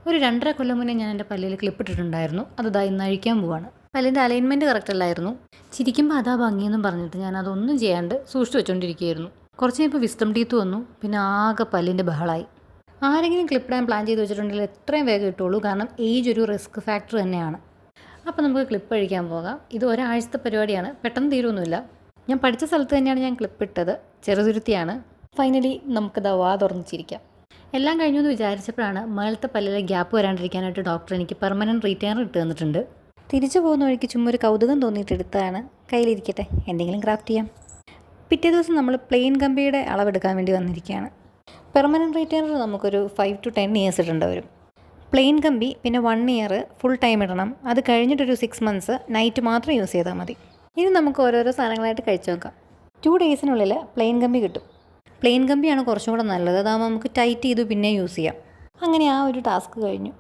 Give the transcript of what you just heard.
ഒരു 2.5 കൊല്ലം മുന്നേ ഞാൻ എൻ്റെ പല്ലിൽ ക്ലിപ്പിട്ടിട്ടുണ്ടായിരുന്നു. അത് ഇന്ന് അഴിക്കാൻ പോവാണ്. പല്ലിൻ്റെ അലൈൻമെൻറ്റ് കറക്റ്റ് അല്ലായിരുന്നു. ചിരിക്കുമ്പോൾ അതാ ഭംഗിയെന്നും പറഞ്ഞിട്ട് ഞാൻ അതൊന്നും ചെയ്യാണ്ട് സൂക്ഷിച്ച് വെച്ചുകൊണ്ടിരിക്കുകയായിരുന്നു. കുറച്ച് കഴിഞ്ഞപ്പോൾ വിസ്ഡം ടീത്ത് വന്നു. പിന്നെ ആകെ പല്ലിൻ്റെ ബഹളമായി. ആരെങ്കിലും ക്ലിപ്പിടാൻ പ്ലാൻ ചെയ്ത് വെച്ചിട്ടുണ്ടെങ്കിൽ എത്രയും വേഗം ഇട്ടുള്ളൂ. കാരണം ഏജ് ഒരു റിസ്ക് ഫാക്ടർ തന്നെയാണ്. അപ്പോൾ നമുക്ക് ക്ലിപ്പ് അഴിക്കാൻ പോകാം. ഇത് ഒരാഴ്ചത്തെ പരിപാടിയാണ്, പെട്ടെന്ന് തീരുമൊന്നുമില്ല. ഞാൻ പഠിച്ച സ്ഥലത്ത് തന്നെയാണ് ഞാൻ ക്ലിപ്പിട്ടത്, ചെറുതുരുത്തിയാണ്. ഫൈനലി നമുക്ക് വാ തുറന്നിച്ചിരിക്കാം. എല്ലാം കഴിഞ്ഞു എന്ന് വിചാരിച്ചപ്പോഴാണ് മേളത്തെ പല്ലിലെ ഗ്യാപ്പ് വരാണ്ടിരിക്കാനായിട്ട് ഡോക്ടർ എനിക്ക് പെർമനൻറ്റ് റീറ്റെയിനർ ഇട്ട് തന്നിട്ടുണ്ട്. തിരിച്ചു പോകുന്ന വഴിക്ക് ചുമ്മാ ഒരു കൗതുകം തോന്നിയിട്ട് എടുത്തതാണ്. കയ്യിലിരിക്കട്ടെ, എന്തെങ്കിലും ക്രാഫ്റ്റ് ചെയ്യാം. പിറ്റേ ദിവസം നമ്മൾ പ്ലെയിൻ കമ്പിയുടെ അളവെടുക്കാൻ വേണ്ടി വന്നിരിക്കുകയാണ്. പെർമനൻറ്റ് റീറ്റെയിനർ നമുക്കൊരു 5 to 10 years ഇടേണ്ടി വരും. പ്ലെയിൻ കമ്പി പിന്നെ 1 year ഫുൾ ടൈം ഇടണം. അത് കഴിഞ്ഞിട്ടൊരു 6 months നൈറ്റ് മാത്രം യൂസ് ചെയ്താൽ മതി. ഇനി നമുക്ക് ഓരോരോ സാധനങ്ങളായിട്ട് കഴിച്ചു നോക്കാം. 2 daysനുള്ളിൽ പ്ലെയിൻ കമ്പി കിട്ടും. പ്ലെയിൻ കമ്പിയാണ് കുറച്ചും കൂടെ നല്ലത്. അതാകുമ്പോൾ നമുക്ക് ടൈറ്റ് ചെയ്ത് പിന്നെ യൂസ് ചെയ്യാം. അങ്ങനെ ആ ഒരു ടാസ്ക് കഴിഞ്ഞു.